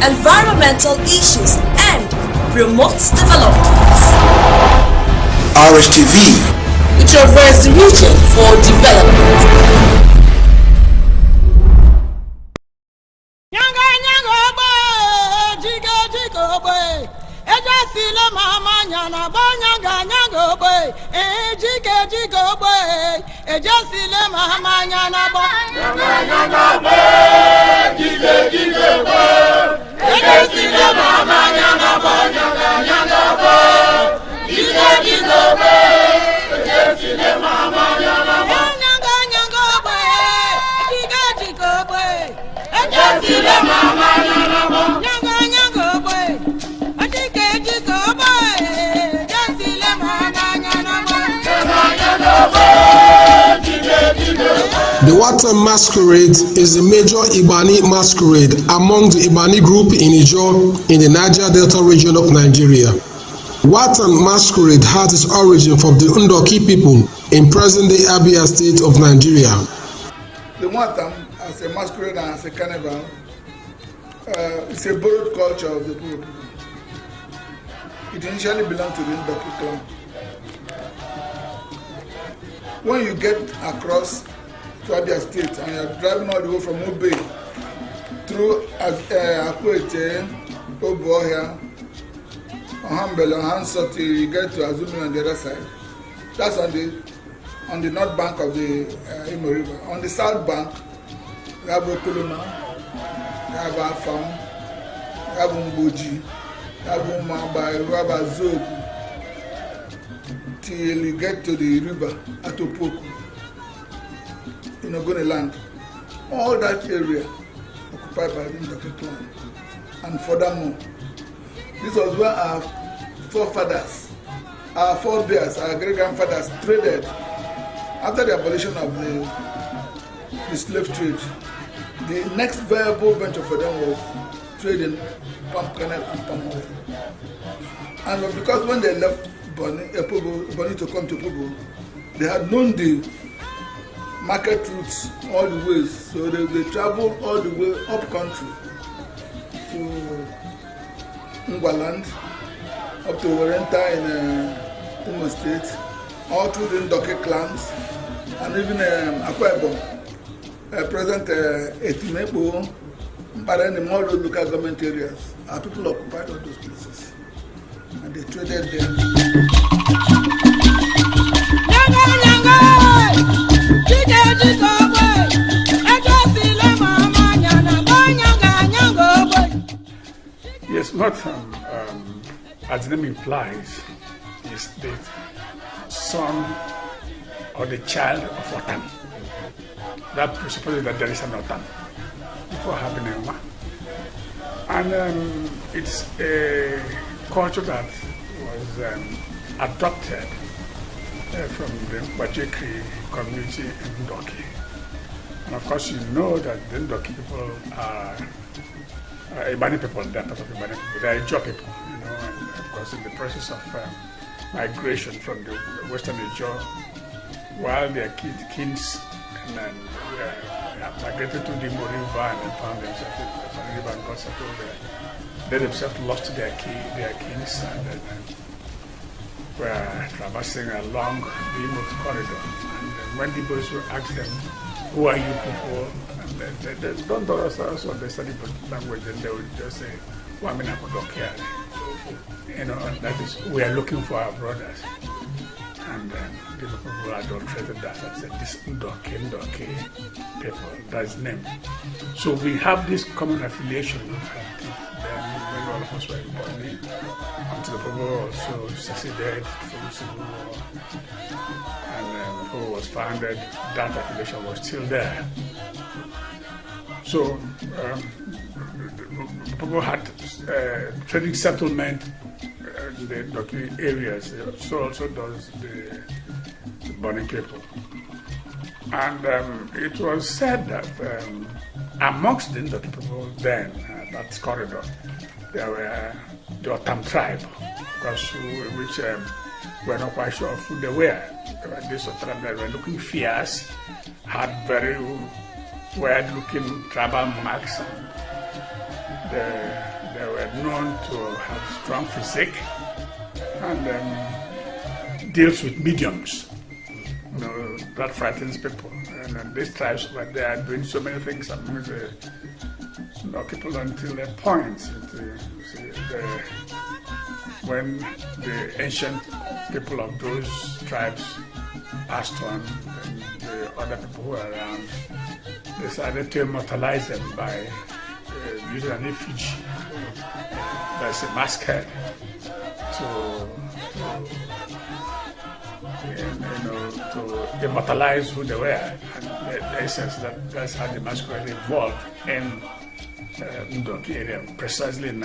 environmental issues, and promotes development. RSTV, we traverse the region for development. The NWAOTAM masquerade is a major Ibani masquerade among the Ibani group in Ijaw in the Niger Delta region of Nigeria. NWAOTAM masquerade has its origin from the Ndoki people in present-day Abia state of Nigeria. The NWAOTAM, as a masquerade and as a carnival, it's a borrowed culture of the people. It initially belonged to the Ndoki clan. When you get across to Abia State and you're driving all the way from Obe through Akwete, Obuohia, Ohambele, Ohansoti, you get to Azumi on the other side. That's on the north bank of the Imo River. On the south bank, we have Okoloma, we have Afam, we have Mboji, we have Umaba, we have Azogu, till you get to the river at Opoku, in Ogoni land. All that area occupied by the Ndoki clan. And furthermore, this was where our forefathers, our forebears, our great-grandfathers traded after the abolition of the slave trade. The next viable venture for them was trading palm kernel and palm oil. And because when they left Boni to come to Pogo, they had known the market routes all the ways, so they traveled all the way up country to Ngwaland, up to Warenta in Imo State, all through the Ndoki clans, and even Akwa Ibom, present Etimepo, Mparani, all those local government areas. Our people occupied all those places, and they traded there. Yes, what as the name implies, is the son or the child of Otam. That presupposes that there is an Otam before having a Nwa. And it's a culture that was adopted from the Bajekri community in Ndoki. And of course, you know that the Ndoki people are Ibani people, they're part of Ibani people, they're Ijaw people, you know, and of course in the process of migration from the western Ijaw, while their kings migrated to the Imo River and found themselves in the river and got settled there. They themselves lost their kings and were traversing along the Imo corridor. And when the boys asked them, "Who are you people?" and they don't also understand the language, and they would just say, "Wamina Kodokia." You know, that is, we are looking for our brothers. And the people who adulterated that and said, "This Ndoki people, that's name." So we have this common affiliation. Then when all of us were born, until the people also succeeded through civil war, and the people was founded, that affiliation was still there. So the people had trading settlement in the Ndoki areas. So also does the Boni people. And it was said that amongst the Ndoki people then, that corridor, there were the Otam tribe, which were not quite sure of who they were. This Otam that were looking fierce, had very weird-looking tribal marks. The they were known to have strong physique and deals with mediums. That frightens people. And these tribes were there doing so many things among the people until a point. When the ancient people of those tribes passed on, and the other people who were around decided to immortalize them by using an effigy. That's a masquerade to immortalize who they were. And the essence that's how the masquerade evolved in Ndoki area, precisely in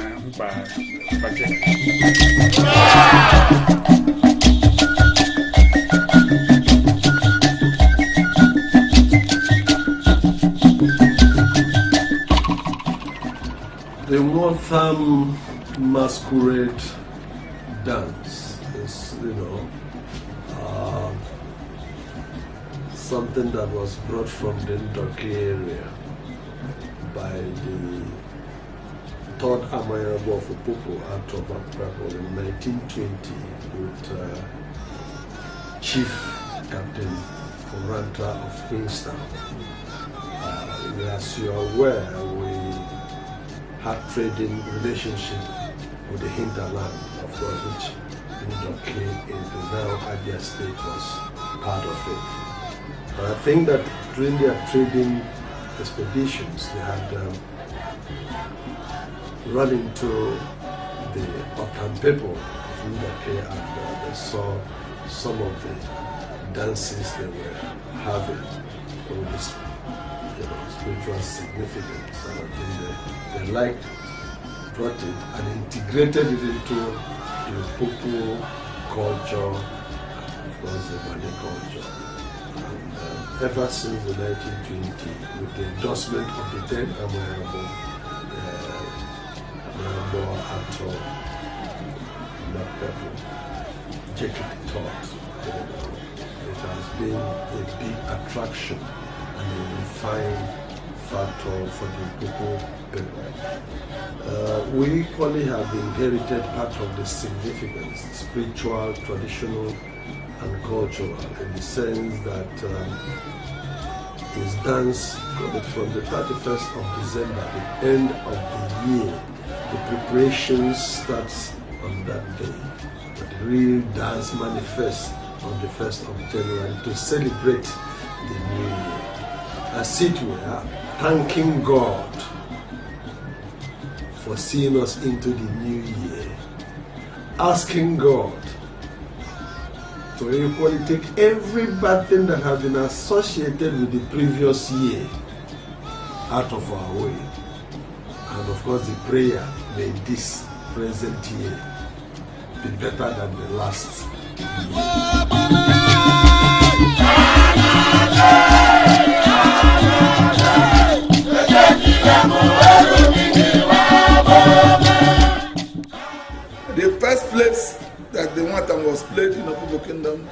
The NWAOTAM masquerade dance is, something that was brought from the Ndoki area by the third Amayabo of Opopo out of Aprapo in 1920 with Chief Captain Foranta of Queenstown. As you are aware, we had trading relationship with the hinterland, of course, which Ndoki in the now Abia state was part of it. But I think that during their trading expeditions, they had run into the Otam people of Ndoki, and they saw some of the dances they were having with this spiritual significance, and I think they liked it, brought it, and integrated it into the Popo culture, and of course the Bani culture. And ever since the 1920, with the endorsement of the then Amayabo, Ato, Mapepo, Jacob taught, it has been a big attraction and a refined factor for the Popo people. We equally have inherited part of the significance, spiritual, traditional, and cultural, in the sense that his dance from the 31st of December, the end of the year, the preparation starts on that day. But the real dance manifests on the 1st of January to celebrate the new year. As it were, thanking God for seeing us into the new year, asking God to equally take every bad thing that has been associated with the previous year out of our way. And of course the prayer, may this present year be better than the last year. The first place that the NWAOTAM was played in Opopo Kingdom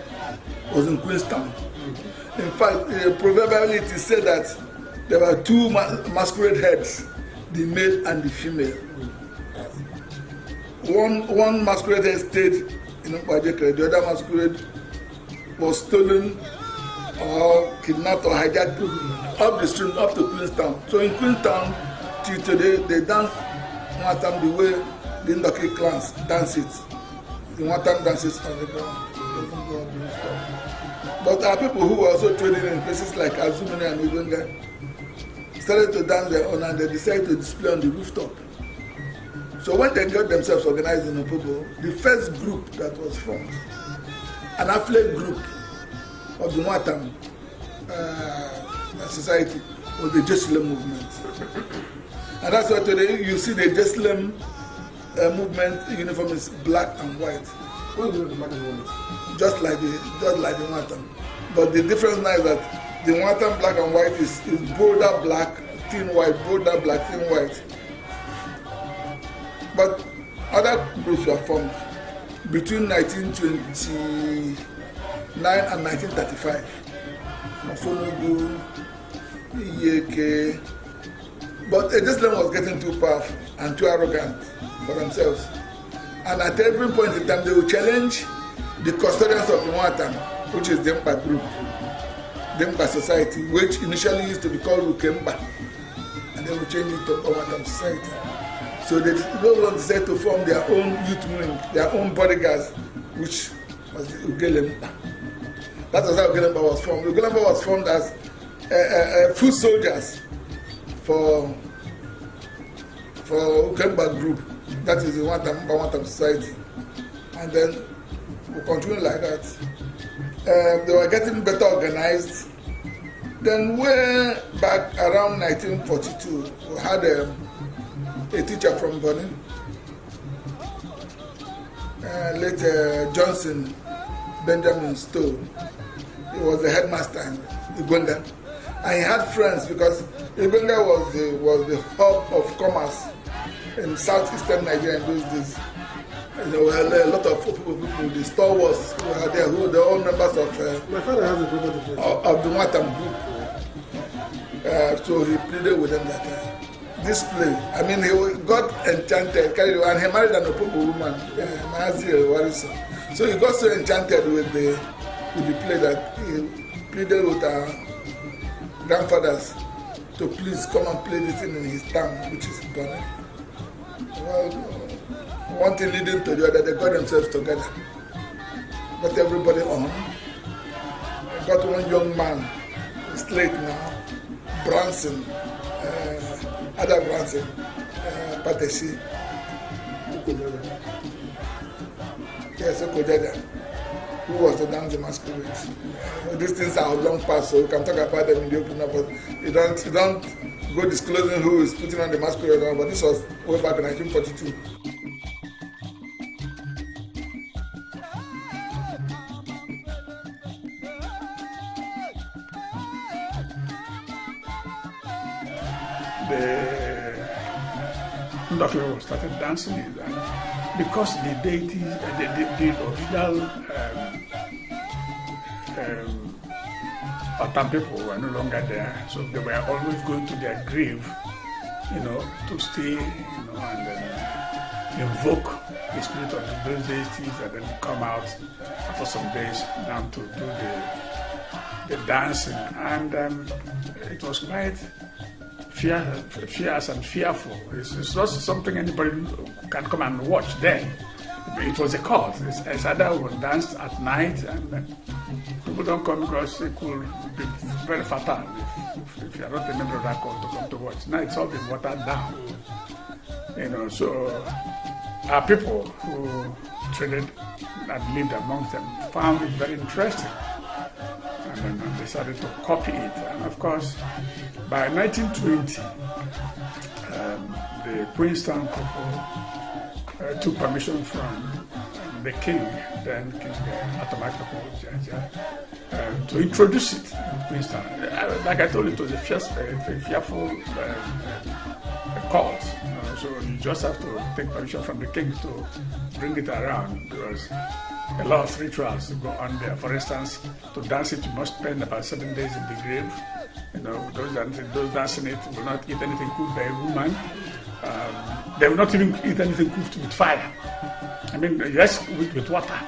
was in Queenstown. In fact, proverbially it is said that there were two masquerade heads, the male and the female. One masquerade head stayed in Okpajekere, the other masquerade was stolen or kidnapped or hijacked up the stream, up to Queenstown. So in Queenstown, till today, they dance NWAOTAM the way the Ndoki clans dance it. The NWAOTAM dances on the ground. But our people who were also trading in places like Azumini and Ibenga started to dance their own, and they decided to display on the rooftop. So when they got themselves organized in Opopo, the first group that was formed, an affiliate group of the NWAOTAM society, was the Jerusalem movement. And that's why today you see the Jerusalem movement uniform is black and white. Just like the NWAOTAM. But the difference now is that the NWAOTAM black and white is border black, thin white, border black, thin white. But other groups were formed between 1929 and 1935. Mafonobu, Iyeke, But this land was getting too powerful and too arrogant for themselves. And at every point in time, they will challenge the custodians of NWAOTAM, which is the Mpa group, the Mpa society, which initially used to be called Ukemba, and they will change it to NWAOTAM society. So they decided to form their own youth wing, their own bodyguards, which was the Ugelempa. That was how Ugelempa was formed. Ugelempa was formed as foot soldiers for Ukemba group. That is the NWAOTAM society. And then we continue like that. They were getting better organized. Then way back around 1942, we had a teacher from Benin, late Johnson Benjamin Stowe. He was the headmaster in Uganda. And he had friends because Uganda was the hub of commerce in southeastern Nigeria in those days. You know, a lot of people, the stalwarts who were there, who were the all members of the NWAOTAM group. So he pleaded with them that this play, I mean, he got enchanted, and he married an Opobo woman, Maazi Warisa. So he got so enchanted with the play that he pleaded with our grandfathers to please come and play this in his town, which is Benin. Well, one thing leading to the other, they got themselves together, got everybody on. They got one young man, he's late now, Branson, Ada Branson, Pateshi. Yes, Okojaja, who was to dance the masquerade. These things are long past, so we can talk about them in the open, but you don't go disclosing who is putting on the masquerade, but this was way back in 1942. The Ndofio started dancing in that because the deities, the original Otam people were no longer there, so they were always going to their grave, you know, to stay, you know, and then invoke the spirit of those deities, and then come out after some days down to do the dancing, and it was quite fierce and fearful. It's not something anybody can come and watch then. It was a cult. It's either we dance at night and people don't come because it could be very fatal if you are not a member of that cult to come to watch. Now it's all been watered down. You know, so our people who traded and lived amongst them found it very interesting. And then decided to copy it. And of course, by 1920, the Queenstown couple took permission from the king, then King Atamakapo, to introduce it in Queenstown. Like I told you, it was a fearful cult. So you just have to take permission from the king to bring it around, because a lot of rituals go on there. For instance, to dance it, you must spend about 7 days in the grave. You know, those dancing it will not eat anything cooked by a woman. They will not even eat anything cooked with fire. I mean, yes, with water.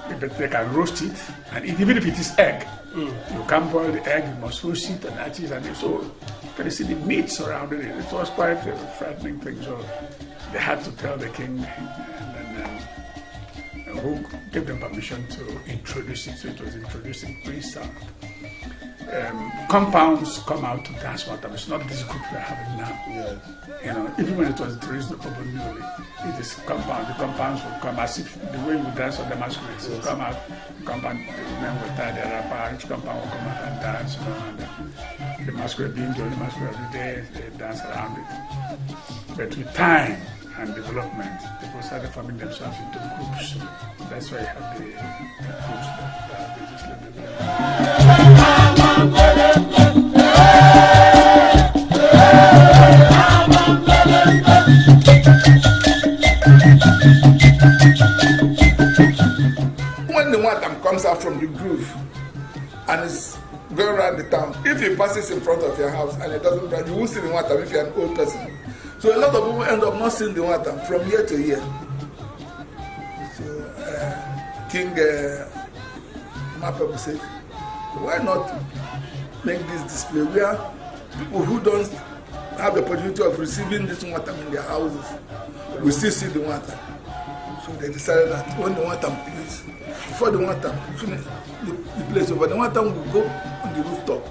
But they can roast it and eat, even if it is egg. You can't boil the egg, you must roast it and eat it. And so you can see the meat surrounding it. It was quite a frightening thing. So they had to tell the king, and then who gave them permission to introduce it. So it was introduced in Queenstown. Compounds come out to dance NWAOTAM. It's not this group we're having now. Yes. You know, even when it was introduced, the people knew it is compound. The compounds will come as if the way you dance on the masquerades will come out. The compound, the men will tie their wrapper, each compound will come out and dance. You know, and the masquerade being the only masquerade every day, they dance around it. But with time and development, people started forming themselves into groups. That's why you have the groups that they just live together. When the NWAOTAM comes out from the groove and is going around the town. If he passes in front of your house and it doesn't brand, you won't see the NWAOTAM if you're an old person. So a lot of people end up not seeing the NWAOTAM from year to year. So King Mappa said, why not make this display where people who don't have the opportunity of receiving this NWAOTAM in their houses will still see the NWAOTAM. So they decided that when the NWAOTAM plays, before the NWAOTAM finish the place over, the NWAOTAM will go on the rooftop,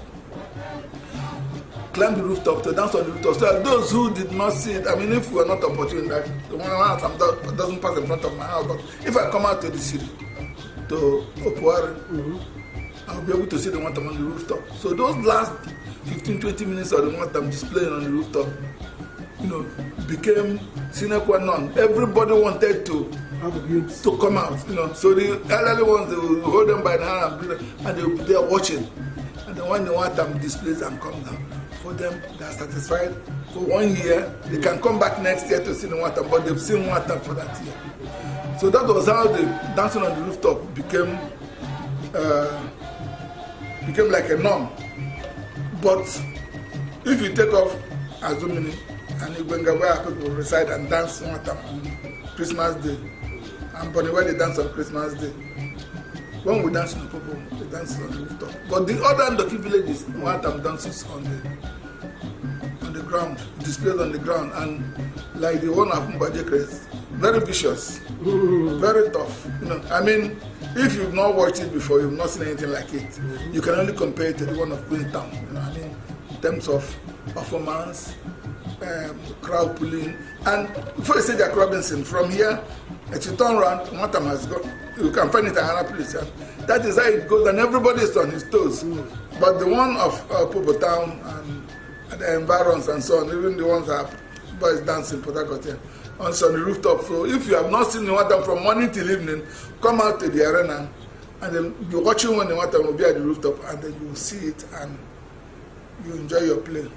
climb the rooftop to dance on the rooftop. So those who did not see it, I mean, if we are not opportune, that the NWAOTAM doesn't pass in front of my house, but if I come out to the city, to Opuare, I'll be able to see the NWAOTAM on the rooftop. So those last 15-20 minutes of the NWAOTAM displaying on the rooftop, became sine qua non. Everybody wanted to come out, So the elderly ones, they will hold them by the hand and they will be there watching. And then when the NWAOTAM displays and come down, for them, they are satisfied. For 1 year, they can come back next year to see the NWAOTAM, but they've seen NWAOTAM for that year. So that was how the dancing on the rooftop became like a norm. But if you take off Azumini and Igbenga, where people reside and dance NWAOTAM on Christmas Day, and Bonnie where they dance on Christmas Day, when we dance in the Popo, they dance on the rooftop. But the other Ndoki villages, NWAOTAM dances on the ground, displayed on the ground, and like the one of Mbajekre, very vicious, very tough. I mean, if you've not watched it before, you've not seen anything like it. You can only compare it to the one of Queenstown. I mean, in terms of performance, crowd pulling, and before you say Jack Robinson, from here, if you turn around, NWAOTAM has got. You can find it at another place. That is how it goes, and everybody is on his toes. But the one of Popo Town and the environs and so on, even the ones that boys dancing Port Harcourt, on the rooftop. So if you have not seen the NWAOTAM from morning till evening, come out to the arena and then you're watching when the NWAOTAM will be at the rooftop, and then you will see it and you enjoy your play.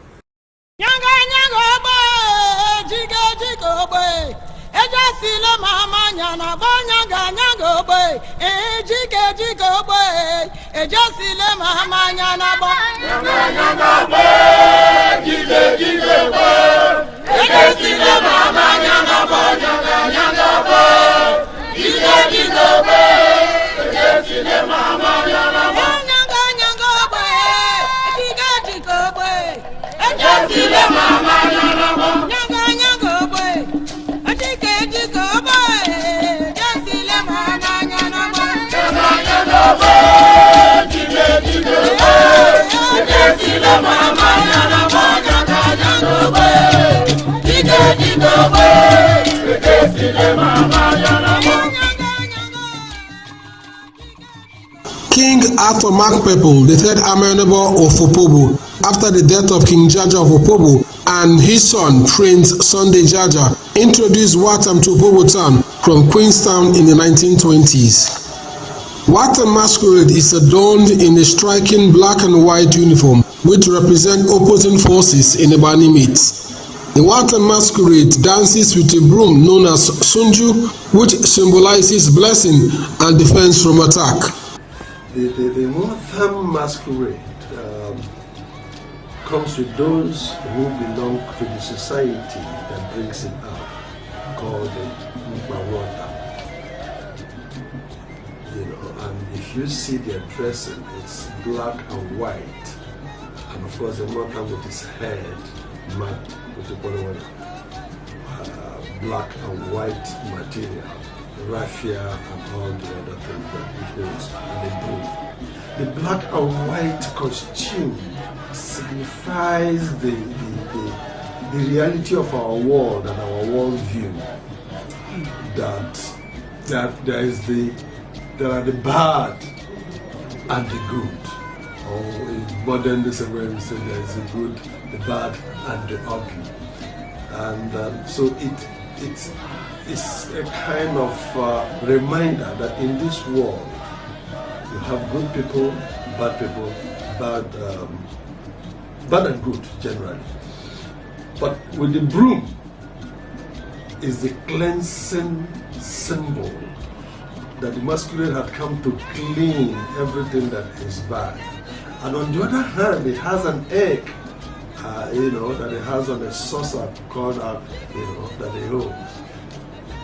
King Arthur Makpepel, the third Amenable of Opobo, after the death of King Jaja of Opobo, and his son, Prince Sunday Jaja, introduced NWAOTAM to Opobo town from Queenstown in the 1920s. NWAOTAM masquerade is adorned in a striking black and white uniform, which represent opposing forces in Ibani myths. The NWAOTAM masquerade dances with a broom known as Sunju, which symbolizes blessing and defense from attack. The NWAOTAM masquerade comes with those who belong to the society that brings it out, called the NWAOTAM. And if you see their dressing, it's black and white, and of course the NWAOTAM with his head marked with the black and white material, raffia and all the other things that it goes in the broom. The black and white costume signifies the reality of our world and our world view. That there are the bad and the good. Or in modern days where we say there is the good, the bad and the ugly. And so it's a kind of reminder that in this world you have good people, bad and good generally. But with the broom is the cleansing symbol that the masquerade had come to clean everything that is bad. And on the other hand, it has an egg, that it has on a saucer called that it holds.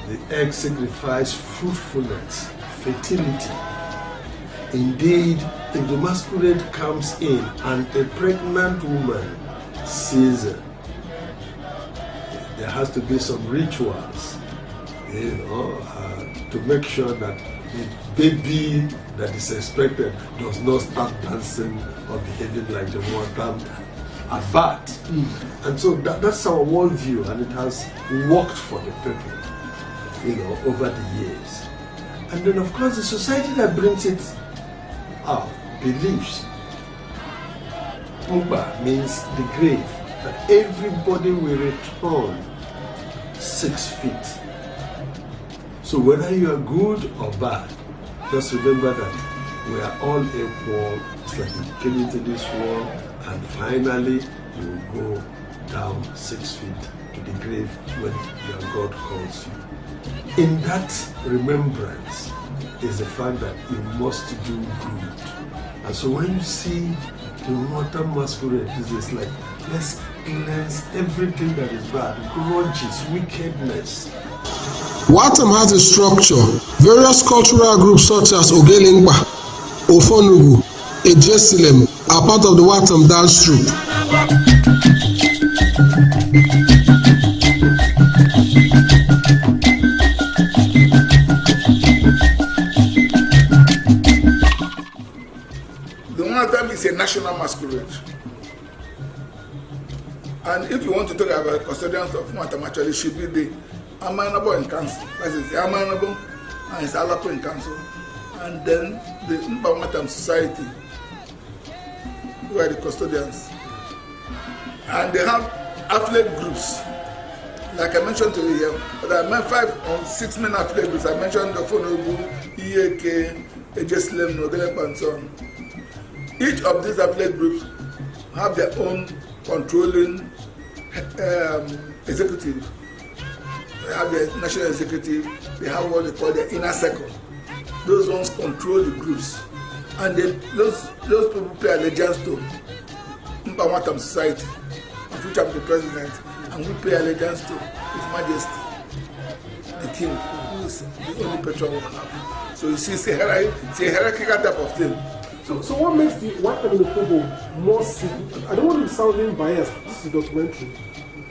The egg signifies fruitfulness, fertility. Indeed, if the masquerade comes in and a pregnant woman sees it, there has to be some rituals, to make sure that the baby that is expected does not start dancing or behaving like the NWAOTAM at birth. And so that's our worldview, and it has worked for the people, over the years. And then, of course, the society that brings it out believes Uba means the grave, that everybody will return 6 feet. So whether you are good or bad, just remember that we are all equal. It's like you came into this world and finally you will go down 6 feet to the grave when your God calls you. In that remembrance is the fact that you must do good. And so when you see the NWAOTAM masquerade, it's like, let's cleanse everything that is bad, grudges, wickedness. NWAOTAM has a structure. Various cultural groups such as Ogelengba, Ofonugu, Ejesilem are part of the NWAOTAM dance troupe. The NWAOTAM is a national masquerade. And if you want to talk about custodians of NWAOTAM, actually should be the Amanabo in council. That is the Amanabo and it's Alapo in council. And then the NWAOTAM society, who are the custodians. And they have affiliate groups. Like I mentioned to you here, there are 5 or 6 main affiliate groups. I mentioned the Fonobu, EAK, Ejesilem, Nogelep, and so on. Each of these affiliate groups have their own controlling executive. They have their national executive, they have what they call their inner circle. Those ones control the groups. And those people pay allegiance to NWAOTAM society, of which I'm the president, and we pay allegiance to His Majesty, the King, who is the only patron we have. So you see, it's a hierarchical type of thing. So what makes the NWAOTAM in the Congo more significant? I don't want to be sounding biased, this is a documentary,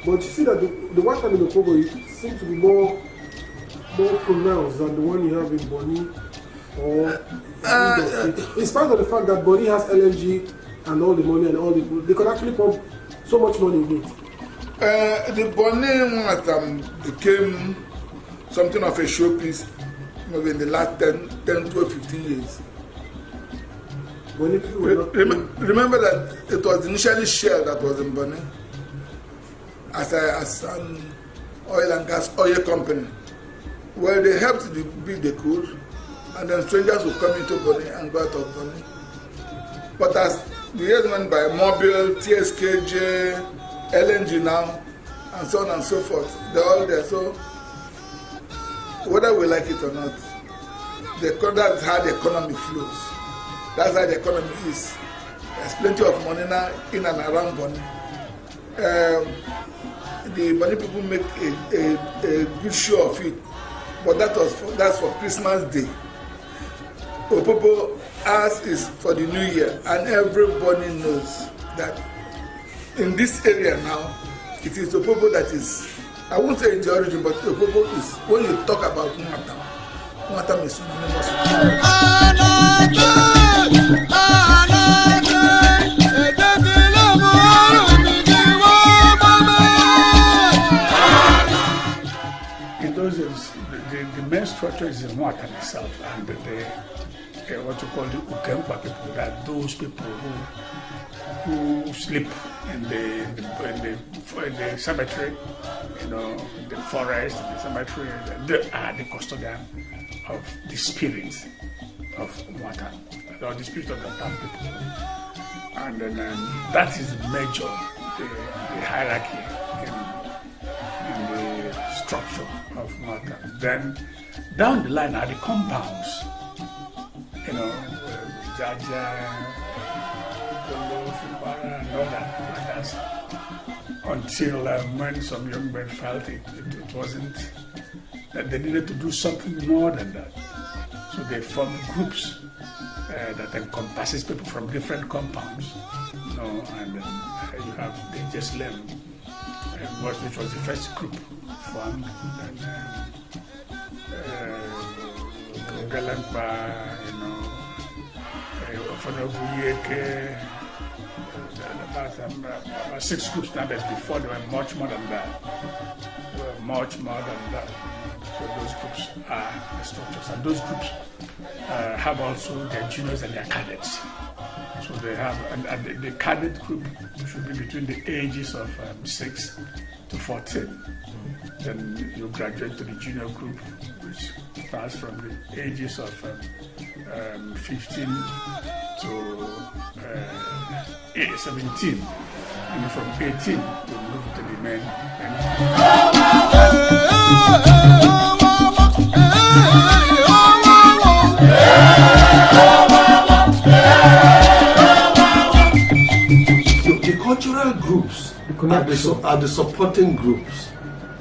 but you see that the NWAOTAM in the Congo seems to be more pronounced than the one you have in Boni or in spite of the fact that Boni has LNG and all the money and they could actually pump so much money in it. The Boni NWAOTAM became something of a showpiece maybe in the last 10, 12, 15 years. Remember that it was initially Shell that was in Boni as an oil and gas oil company. Well, they helped the big they could, and then strangers would come into Boni and go out of Boni. But as the years went by, Mobile, TSKJ, LNG now, and so on and so forth, they're all there. So, whether we like it or not, that's how the economy flows. That's how the economy is. There's plenty of money now in and around Boni. The Boni people make a good show of it, but that's for Christmas Day. Opopo as is for the New Year, and everybody knows that in this area now, it is Opopo that is, I won't say it's the origin, but Opopo is, when you talk about NWAOTAM is synonymous. In those days, the main structure is in NWAOTAM itself, and what you call the Ukempa people, that those people who sleep in the cemetery, the forest, the cemetery, they are the custodian of the spirit of NWAOTAM, or the spirit of the town people. And then that is major, the hierarchy in the structure of NWAOTAM. Then down the line are the compounds, Jaja, and all that. Until when some young men felt it wasn't, that they needed to do something more than that. So they formed groups that encompasses people from different compounds, and you have the Jeslem, which was the first group formed, and Galampa, about 6 groups now. Before they were much more than that. So those groups are the structures, and those groups have also their juniors and their cadets. So they have, and the cadet group should be between the ages of 6 to 14. Then you graduate to the junior group, which starts from the ages of 15 to 17. And from 18, you move to the men. The cultural groups are the supporting groups.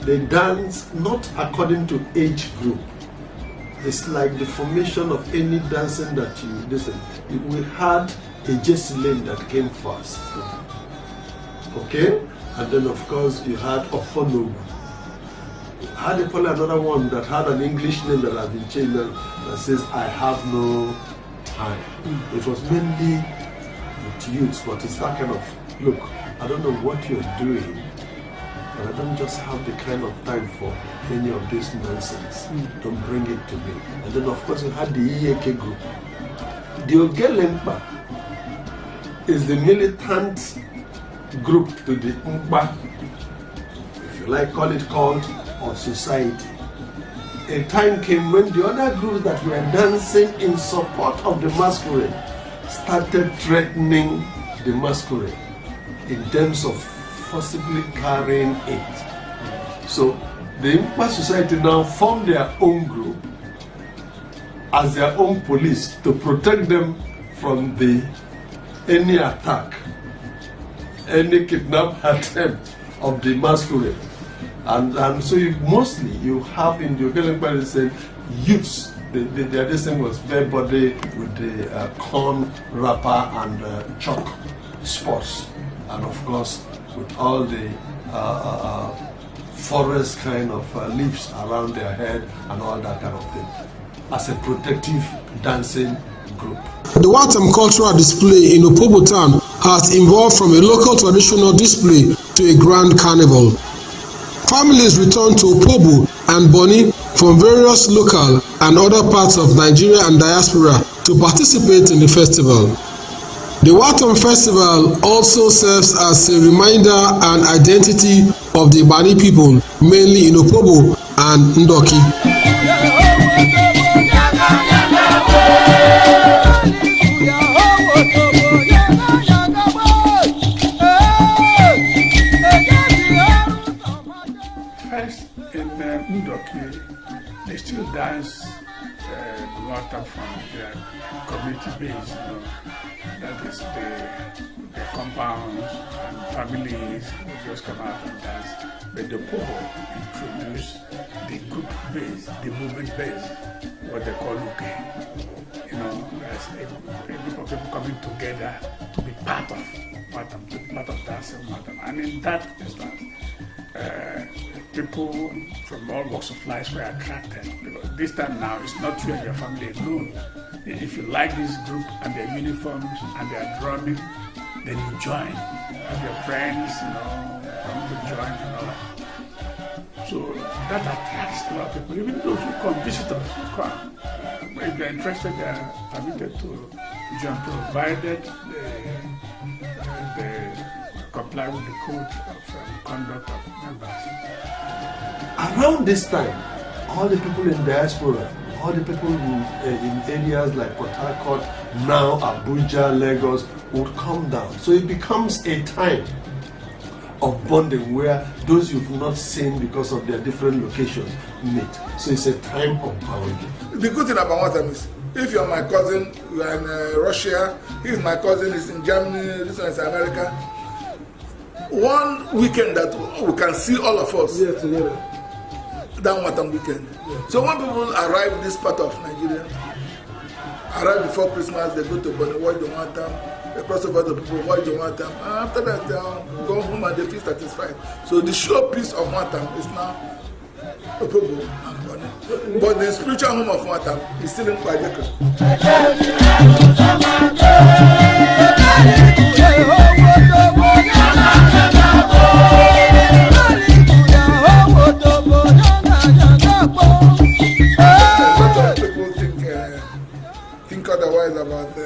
They dance not according to age group. It's like the formation of any dancing that you listen. We had a Jesse Lane that came first. Okay? And then of course you had Ofonogu. Had probably another one that had an English name that has been changed that says I have no time. It was mainly with youths, but it's that kind of look, I don't know what you're doing, but I don't just have the kind of time for any of this nonsense. Don't bring it to me. And then of course you had the EAK group. The Ogelempa is the militant group to the Mpa, if you like, call it cult or society. A time came when the other groups that were dancing in support of the masquerade started threatening the masquerade in terms of forcibly carrying it. So the Mpa society now formed their own group as their own police to protect them from any attack, any kidnap attempt of the masquerade. And so mostly you have in the Ogelempa saying youths, their thing was bare body with the corn wrapper and chalk sports, and of course with all the forest kind of leaves around their head and all that kind of thing, as a protective dancing group. The NWAOTAM cultural display in Opobo town has evolved from a local traditional display to a grand carnival. Families return to Opobo and Bonny from various local and other parts of Nigeria and diaspora to participate in the festival. The NWAOTAM festival also serves as a reminder and identity of the Ibani people, mainly in Opobo and Ndoki. First, in Ndoki, they still dance NWAOTAM from their community base. That is the compounds and families who just come out and dance. But the Opobo introduced the group base, the movement base, what they call Uke. As a group of people coming together to be part of NWAOTAM, to be part of dancing NWAOTAM. And in that instance, people from all walks of life were attracted. Because this time now, it's not you and your family alone. If you like this group and their uniforms and their drumming, then you join. Have your friends, come to join and all that. So that attracts a lot of people. Even those who come, visitors who come. If they're interested, they are permitted to join, provided they comply with the code of conduct of members. Around this time, all the people in diaspora, all the people in areas like Port Harcourt, now Abuja, Lagos, would come down. So it becomes a time of bonding where those you've not seen because of their different locations meet. So it's a time of bonding. The good thing about NWAOTAM is If you're my cousin, you are in Russia, he's my cousin, he's in Germany, this one is America. One weekend that we can see all of us. Yeah, together. That NWAOTAM weekend. Yeah. So when people arrive in this part of Nigeria, arrive before Christmas, they go to Bonny, watch the NWAOTAM, they cross over the people, watch the NWAOTAM, and after that they go home and they feel satisfied. So the showpiece of NWAOTAM is now Opobo and Bonny. But the spiritual home of NWAOTAM is still in Kwajeka. Think otherwise about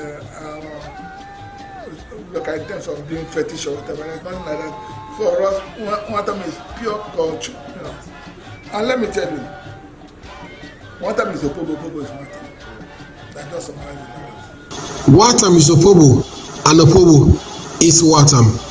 look in terms of being fetish or whatever. There's nothing like that. For us, NWAOTAM is pure culture. You know? And let me tell you, NWAOTAM is Opobo, Opobo is NWAOTAM. That's just summarize it. NWAOTAM is Opobo, and Opobo is NWAOTAM.